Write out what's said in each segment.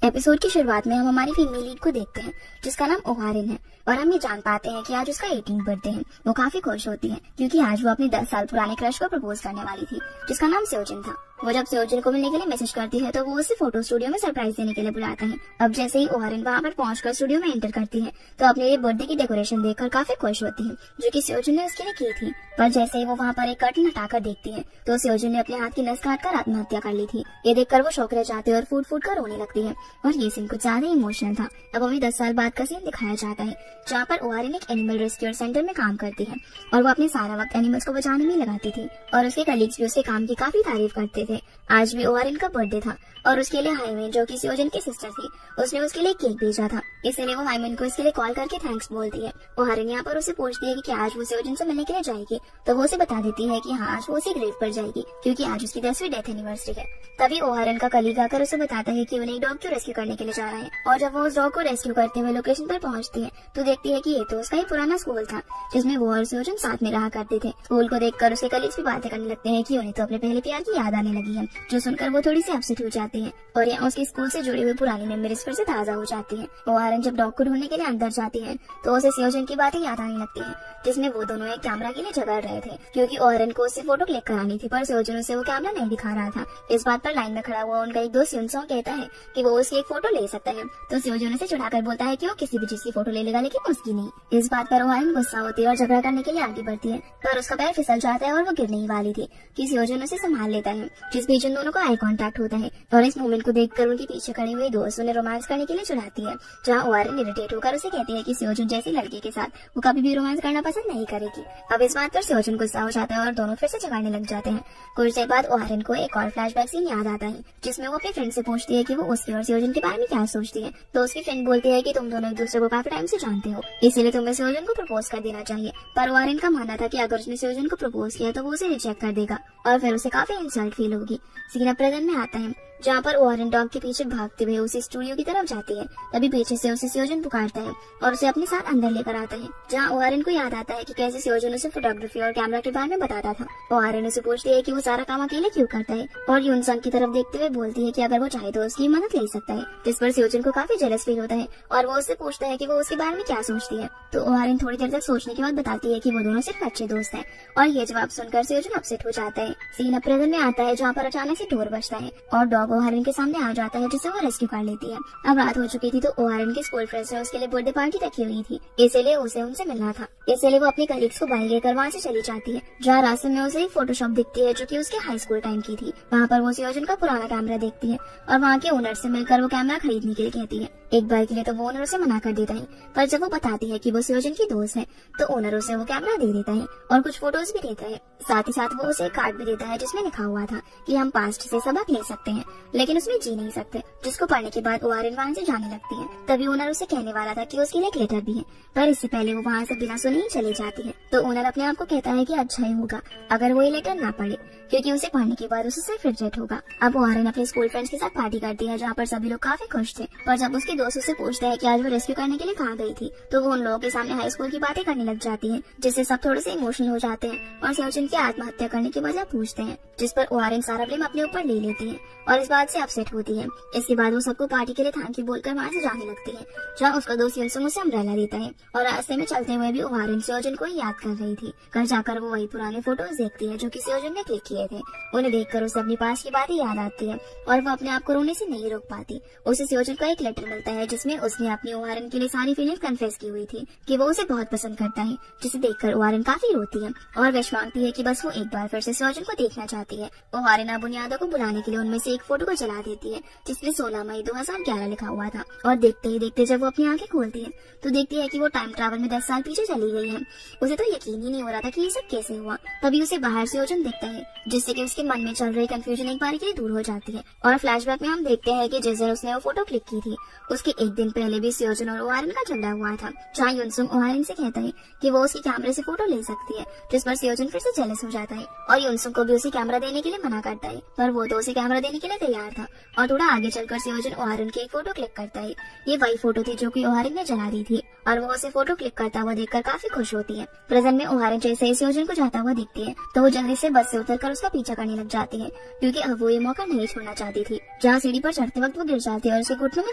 Episode की शुरुआत में हम हमारी फीमेल लीड को देखते हैं जिसका नाम ओहारिन है और हम ये जान पाते हैं कि आज उसका 18 बर्थडे है। वो काफी खुश होती है क्योंकि आज वो अपने 10 साल पुराने क्रश को प्रपोज करने वाली थी जिसका नाम सेओजिन था। वो जब सेओजिन को मिलने के लिए मैसेज करती है तो वो उसे फोटो स्टूडियो में सरप्राइज देने के लिए बुलाता है। अब जैसे ही ओहारिन वहाँ पर पहुंचकर स्टूडियो में एंटर करती है तो अपने लिए बर्थडे की डेकोरेशन देखकर काफी खुश होती है जो कि सेओजिन ने उसके लिए की थी। पर जैसे ही वो वहाँ पर एक कर्टन हटाकर देखती है तो सेओजिन ने अपने हाथ की नस काट कर आत्महत्या कर ली थी। ये देखकर वो शौक रह जाती है और फूट फूट कर रोने लगती है और ये सीन कुछ ज्यादा इमोशनल था। अब हमें 10 साल बाद का सीन दिखाया जाता है जहाँ पर ओहारिन एक एनिमल रेस्क्यू सेंटर में काम करती है और वो अपने सारा वक्त एनिमल्स को बचाने में लगाती थी और उसके कलीग्स भी उसके काम की काफी तारीफ करते थे। आज भी ओहारिन का बर्थडे था और उसके लिए हाइमेन जो कि सेओजिन की सिस्टर थी उसने उसके लिए केक भेजा था, इसलिए वो हाइमेन को इसके लिए कॉल करके थैंक्स बोलती है। ओहारिन यहाँ पर उसे पूछती है कि क्या आज वो सेओजिन से मिलने के लिए जाएगी तो वो उसे बता देती है कि हाँ आज वो उसी ग्रेव पर जाएगी क्योंकि आज उसकी 10वीं डेथ एनिवर्सरी है। तभी ओहारिन का कलीग आकर उसे बताता है कि उन्हें एक डॉग को रेस्क्यू करने के लिए जा रहा है और जब वो उस डॉग को रेस्क्यू करते हुए लोकेशन पर पहुंचती है तो देखती है कि ये तो उसका ही पुराना स्कूल था जिसमें वो और सेओजिन साथ में रहा करते थे। स्कूल को देखकर उसके कलीग्स भी बातें करने लगते हैं कि उन्हें तो अपने पहले प्यार की याद आने लगी है, जो सुनकर वो थोड़ी सी अपसेट हो जाती है और यहाँ उसके स्कूल से जुड़ी हुई पुरानी मेमोरीज फिर से ताजा हो जाती है। ओहारिन जब डॉग को ढूंढने के लिए अंदर जाती है तो उसे सेओजिन की बातें याद आने लगती है जिसमें वो दोनों एक कैमरा के लिए झगड़ रहे थे क्योंकि ओहारिन को उससे फोटो क्लिक करानी थी पर सेओजिन उसे वो कैमरा नहीं दिखा रहा था। इस बात पर लाइन में खड़ा हुआ उनका एक दोस्त युनसोंग कहता है कि वो उसकी एक फोटो ले सकता है तो सेओजिन उसे चिढ़ाकर बोलता है कि वो किसी भी चीज की फोटो ले लेगा लेकिन उसकी नहीं। इस बात पर ओहारिन गुस्सा होती है और झगड़ा करने के लिए आगे बढ़ती है पर उसका पैर फिसल जाता है और वो गिरने ही वाली थी कि सेओजिन उसे संभाल लेता है जिस बीच उन दोनों का आई कांटेक्ट होता है और इस मोमेंट को देखकर उनके पीछे खड़ी हुई दोस्त उन्हें रोमांस करने के लिए चिढ़ाती है, जहाँ ओहारिन इरिटेट होकर उसे कहती है कि सेओजिन जैसी लड़की के साथ वो कभी भी रोमांस करना पसंद नहीं करेगी। अब इस बात पर सेओजिन गुस्सा हो जाता है और दोनों फिर से झगड़ने लग जाते हैं। कुछ देर बाद ओहारिन को एक और फ्लैशबैक सीन याद आता है जिसमें वो अपने फ्रेंड से पूछती है कि वो उसकी और सेओजिन के बारे में क्या सोचती है तो उसकी फ्रेंड बोलती है कि तुम दोनों एक दूसरे को काफी टाइम से जानते हो इसीलिए तुम्हें सेओजिन को प्रपोज कर देना चाहिए। पर ओहारिन का मानना था कि अगर उसने सेओजिन को प्रपोज किया तो वो उसे रिजेक्ट कर देगा और फिर उसे काफी इंसल्ट फील होगी। सीन प्रेजेंट में आता है जहाँ पर ओहारिन डॉग के पीछे भागते हुए उसी स्टूडियो की तरफ जाती है। तभी पीछे से उसे सेओजिन पुकारता है और उसे अपने साथ अंदर लेकर आता है, जहाँ ओहारिन को याद आता है कि कैसे सेओजिन उसे फोटोग्राफी और कैमरा के बारे में बताता था। ओहारिन उसे पूछती है कि वो सारा काम अकेले क्यों करता है और युनसंग की तरफ देखते हुए बोलती है कि अगर वो चाहे तो उसकी मदद ले सकता है, जिस पर सेओजिन को काफी जेलस फील होता है और वो उससे पूछता है कि वो उसके बारे में क्या सोचती है तो ओहारिन थोड़ी देर तक सोचने के बाद बताती है कि वो दोनों सिर्फ अच्छे दोस्त हैं और ये जवाब सुनकर सेओजिन अपसेट हो जाता है। सीन प्रेजेंट में आता है जहाँ पर अचानक से डोर बजता है और डॉग ओहारिन के सामने आ जाता है जिसे वो रेस्क्यू कर लेती है। अब रात हो चुकी थी तो ओहारिन की स्कूल फ्रेंड्स ने उसके लिए बर्थडे पार्टी रखी हुई थी, इसीलिए उसे उनसे मिलना था। इसलिए वो अपने कलीग्स को बाइक लेकर वहाँ से चली जाती है, जहाँ रास्ते में उसे एक फोटोशॉप दिखती है जो कि उसके हाई स्कूल टाइम की थी। वहाँ पर वो सेओजिन का पुराना कैमरा देखती है और वहाँ के ओनर से मिलकर वो कैमरा खरीदने के लिए कहती है। एक बार के लिए तो वो ओनर उसे मना कर देता है पर जब वो बताती है कि वो सेओजिन की दोस्त है तो ओनर उसे वो कैमरा दे देता है और कुछ फोटोज भी देता है। साथ ही साथ वो उसे एक कार्ड भी देता है जिसमें लिखा हुआ था कि हम पास्ट से सबक ले सकते हैं लेकिन उसमें जी नहीं सकते, जिसको पढ़ने के बाद ओहारिन वहाँ से जाने लगती है। तभी ओनर उसे कहने वाला था कि उसके लिए एक लेटर भी है पर इससे पहले वो वहाँ से बिना सुने ही चली जाती है। तो ओनर अपने आप को कहता है कि अच्छा ही होगा अगर वो ये लेटर ना पढ़े क्योंकि उसे पढ़ने के बाद उसे सिर्फ रिग्रेट होगा। अब ओहारिन अपने स्कूल फ्रेंड्स के साथ पार्टी करती है जहाँ पर सभी लोग काफी खुश थे पर जब उसके दोस्त उसे पूछते हैं कि आज वो रेस्क्यू करने के लिए कहाँ गई थी तो वो उन लोगों के सामने हाई स्कूल की बातें करने लग जाती है जिससे सब थोड़े से इमोशनल हो जाते हैं और सेओजिन की आत्महत्या करने की वजह पूछते हैं, जिस पर ओहारिन सारा ब्लेम अपने ऊपर ले लेती है और इस बात से अपसेट होती है। इसके बाद वो सबको पार्टी के लिए थैंक यू बोलकर वहाँ से जाने लगती है, जहाँ उसका दोस्त युनसुंग उसे अम्ब्रेला देता है और रास्ते में चलते हुए भी ओहारिन सेओजिन को ही याद कर रही थी। घर जाकर वो वही पुराने फोटोज देखती है जो कि सेओजिन ने क्लिक किए थे। उन्हें देखकर उसे अपनी पास की बातें याद आती है और वो अपने आप को रोने से नहीं रोक पाती। उसे सेओजिन का एक लेटर मिलता है जिसमें उसने अपनी ओहारिन के लिए सारी फीलिंग्स कन्फेस की हुई थी कि वो उसे बहुत पसंद करता है, जिसे देखकर ओहारिन काफी रोती है और विश मांगती है कि बस वो एक बार फिर से सेओजिन को देखना चाहती है। ओहारिन अब उन यादों को बुलाने के लिए उनमें से एक फोटो को जला देती है जिसमें 16 मई 2011 लिखा हुआ था और देखते ही देखते जब वो अपनी आंखें खोलती है तो देखती है कि वो टाइम ट्रैवल में 10 साल पीछे चली गई है। उसे तो यकीन ही नहीं हो रहा था कि ये सब कैसे हुआ। तभी उसे बाहर सेओजिन दिखता है जिससे कि उसके मन में चल रही कंफ्यूजन एक बार के लिए दूर हो जाती है और फ्लैशबैक में हम देखते हैं कि जिस दिन उसने वो फोटो क्लिक की थी उसके एक दिन पहले भी सेओजिन और ओहारिन का झगड़ा हुआ था, जहाँ युनसुंग ओहारिन से कहता है कि वो उसके कैमरे से फोटो ले सकती है, जिस पर सेओजिन फिर से जेलस हो जाता है और युनसुंग को भी उसे कैमरा देने के लिए मना करता है पर वो तो उसे कैमरा देने के लिए तैयार था और थोड़ा आगे चलकर सेओजिन ओहारिन की एक फोटो क्लिक करता है। ये वही फोटो थी जो कि ओहारिन ने जला दी थी और वो उसे फोटो क्लिक करता हुआ देखकर काफी खुश होती है। प्रेजेंट में ओहारिन जैसे ही स्योजन को जाता हुआ दिखती है तो वो जल्दी से बस से उतरकर उसका पीछा करने लग जाती है, क्योंकि अब वो ये मौका नहीं छोड़ना चाहती थी। जहाँ सीढ़ी पर चढ़ते वक्त वो गिर जाती है और उसके घुटनों में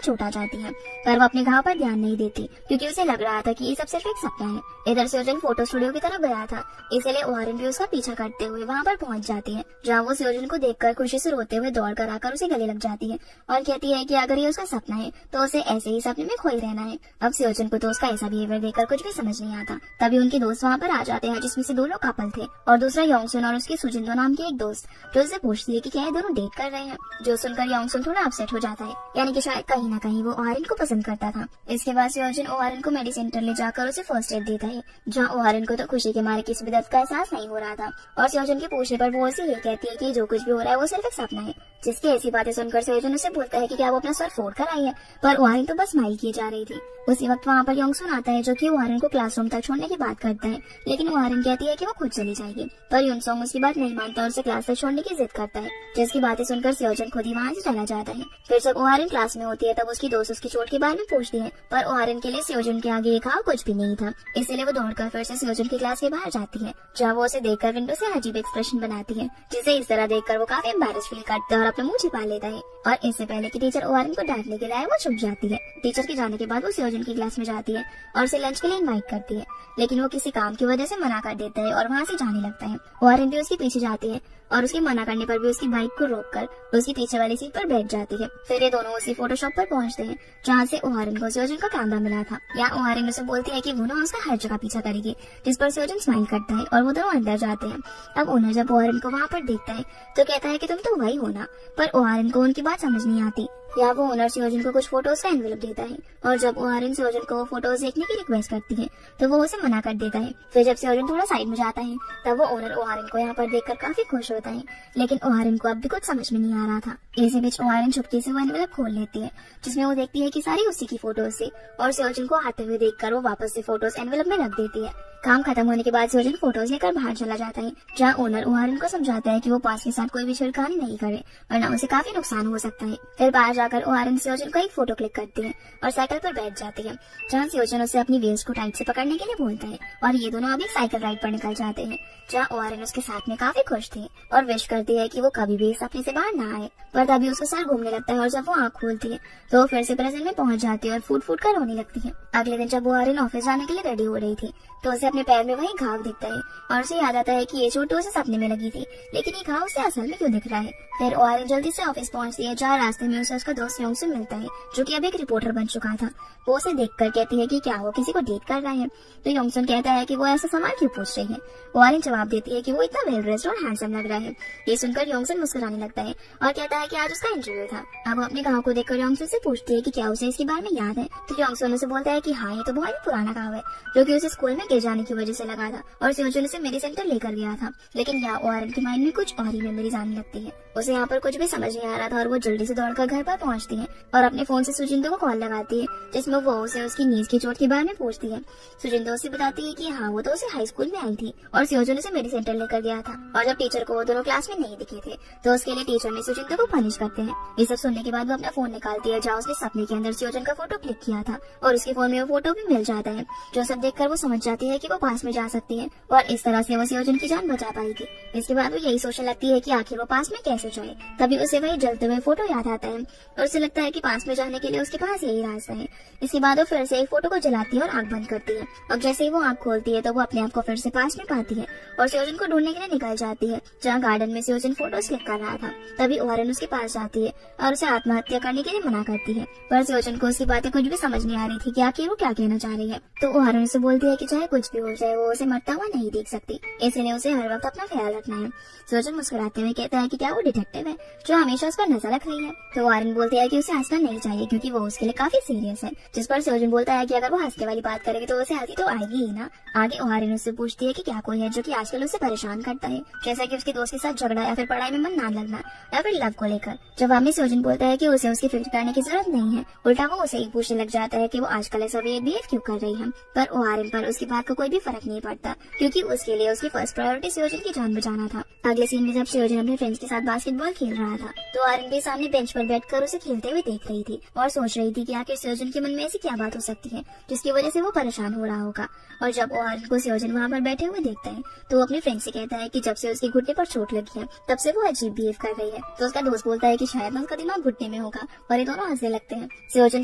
चोट आ जाती है, पर वो अपने घाव पर ध्यान नहीं देती क्योंकि उसे लग रहा था कि ये सब सिर्फ एक सपना है। इधर स्योजन फोटो स्टूडियो की तरफ गया था, इसलिए ओहारिन भी उसका पीछा करते हुए वहाँ पर पहुंच जाती है, जहाँ वो स्योजन को देखकर खुशी से रोते हुए दौड़ कर आकर उसे गले लग जाती है और कहती है कि अगर ये उसका सपना है तो उसे ऐसे ही सपने में खोई रहना है। अब स्योजन को तो उसका ऐसा बिहेवियर देखकर कुछ भी समझ नहीं आता। तभी उनके दोस्त वहाँ पर आ जाते हैं, जिसमें से 2 लोग कपल थे और दूसरा योंगसुन और उसकी सुजिंदो नाम की एक दोस्त, जो उससे पूछती है कि क्या ये दोनों डेट कर रहे हैं। जो सुनकर योंगसुन थोड़ा अपसेट हो जाता है, यानी कि शायद कहीं ना कहीं वो ओहारिन को पसंद करता था। इसके बाद स्योजन ओहारिन को मेडिसिन सेंटर ले जाकर उसे फर्स्ट एड देता है, जहाँ ओहारिन को तो खुशी के मारे किसी भी दर्द का एहसास नहीं हो रहा था। और स्योजन के पूछने पर वो उसे ये कहती है कि जो कुछ भी हो रहा है वो सिर्फ एक सपना है। जिसकी ऐसी बातें सुनकर स्योजन उसे बोलता है कि क्या वो अपना सर फोड़ कर आई है, पर ओहारिन तो बस स्माइल किए जा रही थी। उसी वक्त वहाँ पर योंगसुन आता है, जो कि ओहारिन को क्लासरूम तक छोड़ने की बात करता है, लेकिन ओहारिन कहती है कि वो खुद चली जाएगी। पर योंगसोंग उसकी बात नहीं मानता और उसे क्लास तक छोड़ने की जिद करता है, जिसकी बातें सुनकर स्योजन खुद ही वहाँ से चला जाता है। फिर जब ओहारिन क्लास में होती है तब उसकी दोस्त उसकी चोट के बारे में पूछती है, पर ओहारिन के लिए स्योजन के आगे ये घाव कुछ भी नहीं था, इसलिए वो दौड़कर फिर से स्योजन की क्लास के बाहर जाती है, जहाँ वो उसे देखकर विंडो से अजीब एक्सप्रेशन बनाती है, जिसे इस तरह देखकर वो काफी एम्बैरेस फील करता है और अपना मुंह छिपा लेता है। और इससे पहले कि टीचर ओहारिन को डांटने के लिए वो चुप जाती है। टीचर के जाने के बाद वो स्योजन की क्लास में जाती है और उसे लंच के लिए इनवाइट करती है, लेकिन वो किसी काम की वजह से मना कर देता है और वहाँ से जाने लगता है। ओहारिन भी उसके पीछे जाती है और उसके मना करने पर भी उसकी बाइक को रोककर उसकी पीछे वाली सीट पर बैठ जाती है। फिर ये दोनों उसी फोटोशॉप पर पहुंचते हैं, जहाँ से ओहारिन को स्योजन का कैमरा मिला था। यहाँ ओहारिन उसे बोलती है कि वो ना उसका हर जगह पीछा करेगी, जिस पर स्योजन स्माइल करता है और वो दोनों अंदर जाते हैं। अब ओनर जब ओहारिन को वहाँ पर देखता है तो कहता है कि तुम तो वही हो ना, पर ओहारिन को उनकी बात समझ नहीं आती। यहाँ वो ओनर स्योजन को कुछ फोटोज का एनवेलप देता है और जब ओहारिन स्योजन को वो फोटोज देखने की रिक्वेस्ट करती है तो वो उसे मना कर देता है। फिर जब स्योजन थोड़ा साइड में जाता है तब वो ओनर ओहारिन को यहाँ पर देखकर काफी खुश होता है, लेकिन ओहारिन को अब भी कुछ समझ में नहीं आ रहा था। इसी बीच ओहारिन चुपके से वो एनवेलप खोल लेती है, जिसमें वो देखती है कि सारी उसी की फोटोज थी और स्योजन को आते हुए देखकर वो वापस से फोटोज एनवेलप में रख देती है। काम खत्म होने के बाद स्योजन फोटोज लेकर बाहर चला जाता है, जहाँ ओनर ओहारिन को समझाता है कि वो पास के साथ कोई भी छिड़कानी नहीं करे वरना उसे काफी नुकसान हो सकता है। फिर बाहर जाकर ओहारिन स्योजन को एक फोटो क्लिक करती है और साइकिल पर बैठ जाती है, जहाँ स्योजन उसे अपनी वेस्ट को टाइट से पकड़ने के लिए बोलता है और ये दोनों अभी साइकिल राइड पर निकल जाते हैं, जहाँ ओहारिन उसके साथ में काफी खुश थी और विश करती है कि वो कभी भी इस सपने से बाहर ना आए। पर तभी उसका सर घूमने लगता है और जब वो आँख खोलती है तो वो फिर से प्रेजेंट में पहुंच जाती है और फूट फूट कर रोने लगती है। अगले दिन जब ओहारिन ऑफिस जाने के लिए रेडी हो रही थी तो उसे अपने पैर में वही घाव दिखता है और उसे याद आता है कि ये चोट तो उसे सपने में लगी थी, लेकिन ये घाव उसे असल में क्यों दिख रहा है। फिर ओहारिन जल्दी से ऑफिस पहुंचती है, जहाँ रास्ते में उसे उसका दोस्त योंगसुन मिलता है, जो कि अब एक रिपोर्टर बन चुका था। वो उसे देखकर कहती है कि क्या वो किसी को डेट कर रहा है, तो योंगसुन कहता है कि वो ऐसा सवाल क्यों पूछ रही है। ओहारिन जवाब देती है कि वो इतना वेल ड्रेस्ड और हैंडसम लग रहा है। ये सुनकर योंगसुन मुस्कुराने लगता है और कहता है कि आज उसका इंटरव्यू था। अब वो अपने घाव को देखकर योंगसुन से पूछती है कि क्या उसे इसके बारे में याद है, तो योंगसुन उसे बोलता है कि हाँ, ये तो बहुत ही पुराना घाव है, जो कि उसे स्कूल में गिर जाने की वजह से लगा था और स्योजन उसे मेरी सेंटर लेकर गया था। लेकिन यहाँ ओहारिन के माइंड में कुछ और ही मेमोरीज आने लगती है। उसे यहाँ पर कुछ भी समझ नहीं आ रहा था और वो जल्दी से दौड़कर घर पर पहुंचती है और अपने फोन से सुजिंदो को कॉल लगाती है, जिसमें वो उसे उसकी नीज की चोट के बारे में पूछती है। सुजिंदो उसे बताती है कि हाँ, वो तो उसे हाई स्कूल में आई थी और स्योजन उसे मेरी सेंटर लेकर गया था, और जब टीचर को वो दोनों क्लास में नहीं दिखे थे तो उसके लिए टीचर ने सुजिंदो को पनिश करते हैं। ये सब सुनने के बाद वो अपना फोन निकालती है, जहाँ उसने सपने के अंदर स्योजन का फोटो क्लिक किया था और उसके फोन में वो फोटो भी मिल जाता है, जो सब देखकर वो समझ जाती है कि वो पास में जा सकती है और इस तरह से वो स्योजन की जान बचा पाएगी। इसके बाद वो यही सोचने लगती है कि आखिर वो पास में कैसे जाए। तभी उसे वही जलते हुए फोटो याद आता है और उसे लगता है कि पास में जाने के लिए उसके पास यही रास्ता है। इसके बाद वो फिर से एक फोटो को जलाती है और आंख बंद करती है। अब जैसे ही वो आंख खोलती है तो वो अपने आप को फिर से पास में पाती है और स्योजन को ढूंढने के लिए निकल जाती है, जहाँ गार्डन में स्योजन फोटोज क्लिक कर रहा था। तभी ओहारिन उसके पास जाती है और उसे आत्महत्या करने के लिए मना करती है, पर स्योजन को उसकी बातें कुछ भी समझ नहीं आ रही थी कि आखिर वो क्या कहना चाह रही है। तो ओहारिन उसे बोलती है कि चाहे कुछ भी हो जाए वो उसे मरता हुआ नहीं देख सकती, इसलिए उसे हर वक्त अपना ख्याल रखना है। स्योजन मुस्कुराते हुए कहता है कि क्या वो डिटेक्टिव है जो हमेशा उस पर नजर रख रही है। तो ओहारिन बोलती है कि उसे हंसना नहीं चाहिए क्योंकि वो उसके लिए काफी सीरियस है, जिस पर स्योजन बोलता है कि अगर वो हंसने वाली बात करेगी तो उसे हंसी तो आएगी ही ना। आगे ओहारिन उससे पूछती है कि क्या कोई है जो कि आजकल उसे परेशान करता है, जैसा कि उसके दोस्त के साथ झगड़ा या फिर पढ़ाई में मन ना लगना या फिर लव को लेकर। जवाब में सोजन बोलता है कि उसे उसकी फिक्र करने की जरूरत नहीं है, उल्टा वो उसे ही पूछने लग जाता है कि वो आजकल ऐसा बिहेव क्यों कर रही है। पर ओहारिन पर उसकी बात का कोई भी फर्क नहीं पड़ता, क्योंकि उसके लिए उसकी फर्स्ट प्रायोरिटी सोजन की जान बचाना था। अगले सीन में जब सोजन अपने फ्रेंड्स के साथ बास्केटबॉल खेल रहा था तो ओहारिन भी सामने बेंच पर बैठकर उसे खेलते हुए देख रही थी और सोच रही थी कि आखिर सोजन के मन में ऐसी क्या बात हो सकती है जिसकी वजह से वो परेशान हो रहा होगा। और जब ओहारिन को सोजन वहाँ पर बैठे हुए देखता है तो वो अपने फ्रेंड से कहता है कि जब से उसके घुटने पर चोट लगी है तब से वो अजीब बिहेव कर रही है। तो उसका दोस्त बोलता है कि शायद उसका दिमाग घुटने में होगा और ये दोनों हंसने लगते हैं। सोजन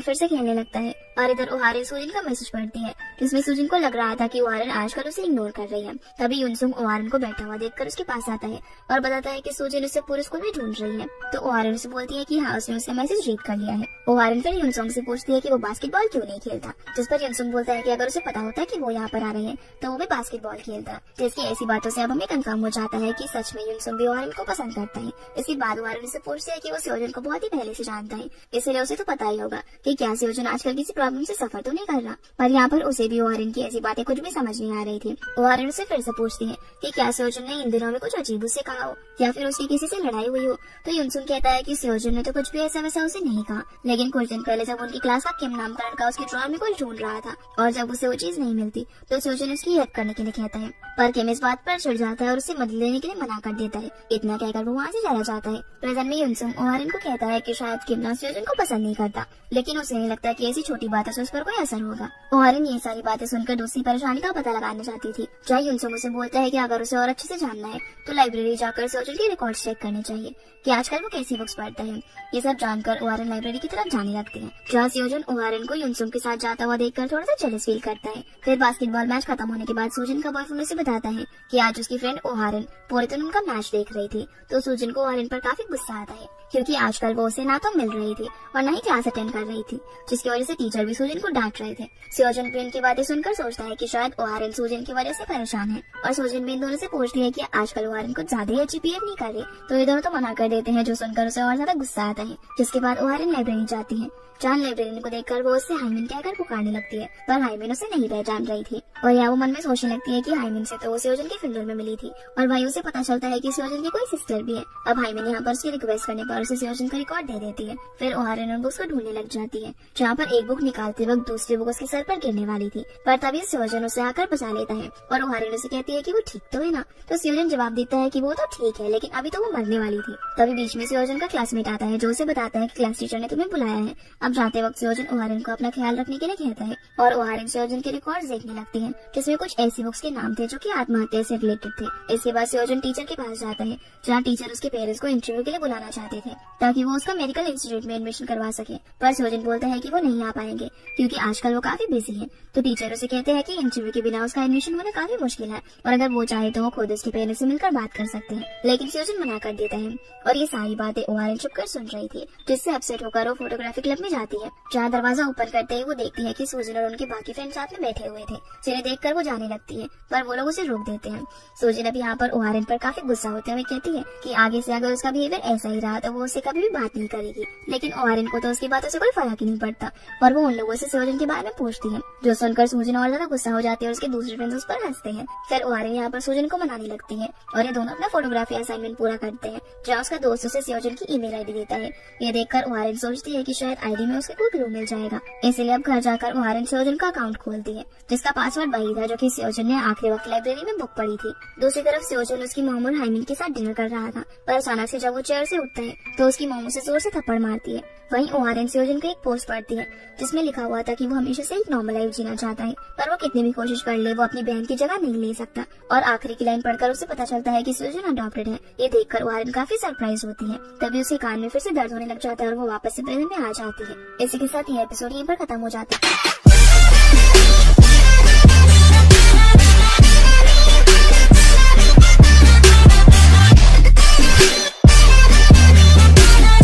फिर से खेलने लगता है और इधर ओहारिन सूजिन का मैसेज पढ़ती है जिसमें सूजिन को लग रहा था कि ओहारिन आजकल उसे इग्नोर कर रही है। तभी युनसुंग ओहारिन को बैठा हुआ देखकर उसके पास आता है और बताता है कि सूजिन उसे पूरे स्कूल में ढूंढ रही है। तो ओहारिन उसे बोलती है कि हाँ, उसने उसका मैसेज रीड कर लिया है। ओहारिन फिर युनसुंग से पूछती है कि वो बास्केटबॉल क्यों नहीं खेलता, जिस पर युनसुंग बोलता है कि अगर उसे पता होता कि वो यहाँ पर आ रहे हैं तो वो भी बास्केटबॉल खेलता। जिसकी ऐसी बातों से अब हमें कंफर्म हो जाता है कि सच में युनसुंग भी ओहारिन को पसंद करता है। इसके बाद ओहारिन से पूछती है कि वो सोजन को बहुत ही पहले से जानता है, इसलिए उसे तो पता ही होगा कि क्या सोजन आजकल किसी प्रॉब्लम से सफर तो नहीं कर रहा। पर यहाँ पर उसे भी ओहारिन की ऐसी बातें कुछ भी समझ नहीं आ रही थी। ओहारिन उसे फिर से पूछती है कि क्या सोजन ने इन दिनों में कुछ अजीब उससे कहा हो या फिर उसकी किसी से लड़ाई हुई हो। तो युनसुंग कहता है कि सोजन ने तो कुछ भी ऐसा वैसा उसे नहीं कहा, लेकिन कुछ दिन पहले जब उनकी क्लास का किम नाम का लड़का उसके ड्रॉर में कुछ ढूंढ रहा था और जब उसे वो चीज नहीं मिलती तो सोजन उसकी हेल्प करने के लिए कहता है। पर किम इस बात पर चिढ़ जाता है और उससे मदद लेने के लिए मना कर देता है। इतना कहकर वो वहाँ से चला जाता है। प्रेजेंट में युनसुंग ओहारिन को कहता है कि शायद किम ना सोजन को पसंद नहीं करता, लेकिन उसे नहीं लगता कि ऐसी छोटी बातों से उस पर कोई असर होगा। ओहारिन ये सारी बातें सुनकर दूसरी परेशानी का पता लगाना चाहती थी। जहाँ युनसुंग उसे बोलता है कि अगर उसे और अच्छे से जानना है तो लाइब्रेरी जाकर सोजन के रिकॉर्ड चेक करने चाहिए कि आजकल वो कैसी बुक्स पढ़ता है। ये सब जानकर ओहारिन लाइब्रेरी की तरफ जाने लगते हैं, जहाँ सोजन ओहारिन को युनसुंग के साथ जाता हुआ देखकर थोड़ा सा जेलस फील करता है। फिर बास्केटबॉल मैच खत्म होने के बाद सोजन का बॉयफ्रेंड उसे बताता है कि आज उसकी फ्रेंड ओहारिन पूरे दिन उनका मैच देख रही थी। तो सोजन को ओहारिन पर काफी गुस्सा आता है, क्योंकि आजकल वो उसे ना तो मिल रही थी और न ही क्लास अटेंड कर रही थी, जिसकी वजह से टीचर भी सोजन को डांट रहे थे। सोजन भी इनकी बातें सुनकर सोचता है कि शायद ओहारिन सोजन की वजह से परेशान है और सोजन भी इन दोनों से पूछती है कि आजकल ओहारिन कुछ ज्यादा ही अच्छी बिहेव नहीं कर रही। तो ये दोनों तो मना कर देते हैं, जो सुनकर उसे और ज्यादा गुस्सा आता है। जिसके बाद ओहारिन लाइब्रेरी जाती है, जहाँ लाइब्रेरियन को देखकर वो उससे हाइमिन कहकर पुकारने लगती है, पर हाइमिन उसे नहीं पहचान रही थी। और यहाँ वो मन में सोचने लगती है कि हाइमिन से तो वो सोजन के फ्रेंड में मिली थी और भाई उसे पता चलता है कि सोजन की कोई सिस्टर भी है। अब हाइमिन यहाँ पर उसकी रिक्वेस्ट करने पर उसे सोजन का रिकॉर्ड दे देती है। फिर ओहारिन बुक्स को ढूंढने लग जाती है, जहाँ पर एक बुक निकालते वक्त दूसरी बुक उसके सर पर गिरने वाली थी, पर तभी सोजन उसे आकर बचा लेता है और ओहारिन उसे कहती है कि वो ठीक तो है ना। तो सोजन जवाब देता है कि वो तो ठीक है, लेकिन अभी तो वो मरने वाली थी। तभी बीच में सोजन का क्लासमेट आता है, जो उसे बताता है कि क्लास टीचर ने तुम्हें बुलाया है। अब जाते वक्त सोजन ओहारिन को अपना ख्याल रखने के लिए कहता है और ओहारिन सोजन के रिकॉर्ड्स देखने लगती है, जिसमें कुछ ऐसी बुक्स के नाम थे जो कि आत्महत्या से रिलेटेड थे। इसके बाद सोजन टीचर के पास जाता है, जहाँ टीचर उसके पेरेंट्स को इंटरव्यू के लिए बुलाना चाहते थे ताकि वो उसका मेडिकल इंस्टीट्यूट में एडमिशन करवा सके। पर सोजन बोलता है कि वो नहीं आ पाएंगे क्योंकि आजकल वो काफी बिजी है। तो टीचर उसे कहते हैं कि इंटरव्यू के बिना उसका एडमिशन होना काफी मुश्किल है और अगर वो चाहे तो वो खुद उसके पेरेंट्स से मिलकर बात कर सकते हैं, लेकिन सोजन मना कर देता है। और ये सारी बातें ओहारिन चुपकर सुन रही थी, जिससे अपसेट होकर वो फोटोग्राफी क्लब में जाती है, जहाँ दरवाजा ओपन करते ही वो देखती है कि सोजन और उनके बाकी फ्रेंड साथ में बैठे हुए थे, जिन्हें देखकर वो जाने लगती है, पर वो लोग उसे रोक देते हैं। सोजन अब यहाँ पर ओहारिन पर काफी गुस्सा होते हुए कहती है कि आगे से अगर उसका बिहेवियर ऐसा ही रहा तो वो उससे कभी भी बात नहीं करेगी। लेकिन ओहारिन को तो उसकी बातों से कोई फर्क ही नहीं पड़ता और वो उन लोगों से सोजन के बारे में पूछती है, जो सुनकर सोजन और ज्यादा गुस्सा हो जाती है और उसके दूसरे फ्रेंड्स उस पर हंसते हैं। फिर ओहारिन यहाँ पर सोजन को मनाने लगती है और ये दोनों अपना फोटोग्राफी असाइनमेंट पूरा करते हैं, जहाँ उसका दोस्त उसे सोजन की ईमेल आईडी देता है। ये देखकर ओहारिन सोचती है कि शायद आईडी में उसके कोई क्लू मिल जाएगा, इसलिए अब घर जाकर ओहारिन सोजन का अकाउंट खोलती है, जिसका पासवर्ड वही था जो कि सोजन ने आखिरी वक्त लाइब्रेरी में बुक पढ़ी थी। दूसरी तरफ सोजन उसकी मॉम और हाइमिन के साथ डिनर कर रहा था, पर अचानक से जब वो चेयर से उठता है तो उसकी मॉम उसे जोर से थप्पड़ मारती है। वहीं ओहारिन सोजन को एक पोस्ट पढ़ती है जिसमें लिखा हुआ था कि वो हमेशा से एक नॉर्मल लाइफ जीना चाहता है, पर वो कितनी भी कोशिश कर ले वो अपनी बहन की जगह नहीं ले सकता। और आखिरी की लाइन पढ़कर उसे पता चलता है कि सोजन अडॉप्टेड है। ये देखकर ओहारिन काफी सरप्राइज होती है। तभी उसके कान में फिर से दर्द होने लग जाता है और वो वापस से प्रेजेंट में आ जाती है। इसी के साथ ये एपिसोड यहीं पर खत्म हो जाता है।